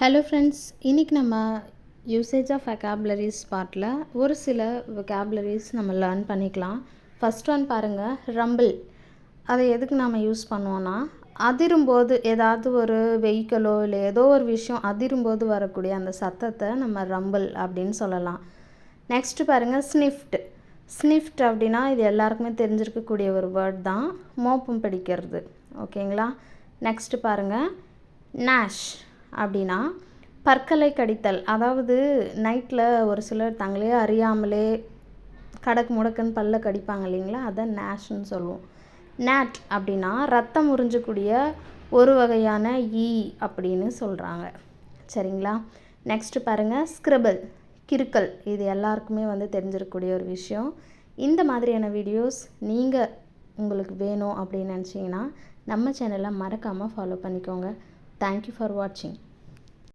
Hello friends, இன்றைக்கி நம்ம usage of vocabularies பார்ட்டில் ஒரு சில வெக்காபுலரிஸ் நம்ம லேர்ன் பண்ணிக்கலாம். ஃபஸ்ட் ஒன் பாருங்கள், ரம்பிள். அதை எதுக்கு நம்ம யூஸ் பண்ணுவோன்னா, அதிரும்போது ஏதாவது ஒரு வெஹிக்கிளோ இல்லை ஏதோ ஒரு விஷயம் அதிரும்போது வரக்கூடிய அந்த சத்தத்தை நம்ம ரம்பிள் அப்படின்னு சொல்லலாம். நெக்ஸ்ட்டு பாருங்கள், ஸ்னிஃப்ட். ஸ்னிஃப்ட் அப்படின்னா இது எல்லாருக்குமே தெரிஞ்சிருக்கக்கூடிய ஒரு வேர்ட் தான், மோப்பம் பிடிக்கிறது. ஓகேங்களா? நெக்ஸ்ட்டு பாருங்கள், நாஷ் அப்படின்னா பற்களை கடித்தல். அதாவது நைட்டில் ஒரு சிலர் தங்களே அறியாமலே கடக்கு முடக்குன்னு பல்ல கடிப்பாங்க இல்லைங்களா, அதை நேஷ்ன்னு சொல்லுவோம். நேட் அப்படின்னா ரத்தம் உறிஞ்சக்கூடிய ஒரு வகையான ஈ அப்படின்னு சொல்கிறாங்க. சரிங்களா? நெக்ஸ்ட்டு பாருங்கள், ஸ்க்ரிபிள், கிறுக்கல். இது எல்லாருக்குமே தெரிஞ்சிருக்கக்கூடிய ஒரு விஷயம். இந்த மாதிரியான வீடியோஸ் நீங்கள் உங்களுக்கு வேணும் அப்படின்னு நினச்சிங்கன்னா நம்ம சேனலை மறக்காமல் ஃபாலோ பண்ணிக்கோங்க. தேங்க்யூ ஃபார் வாட்சிங்.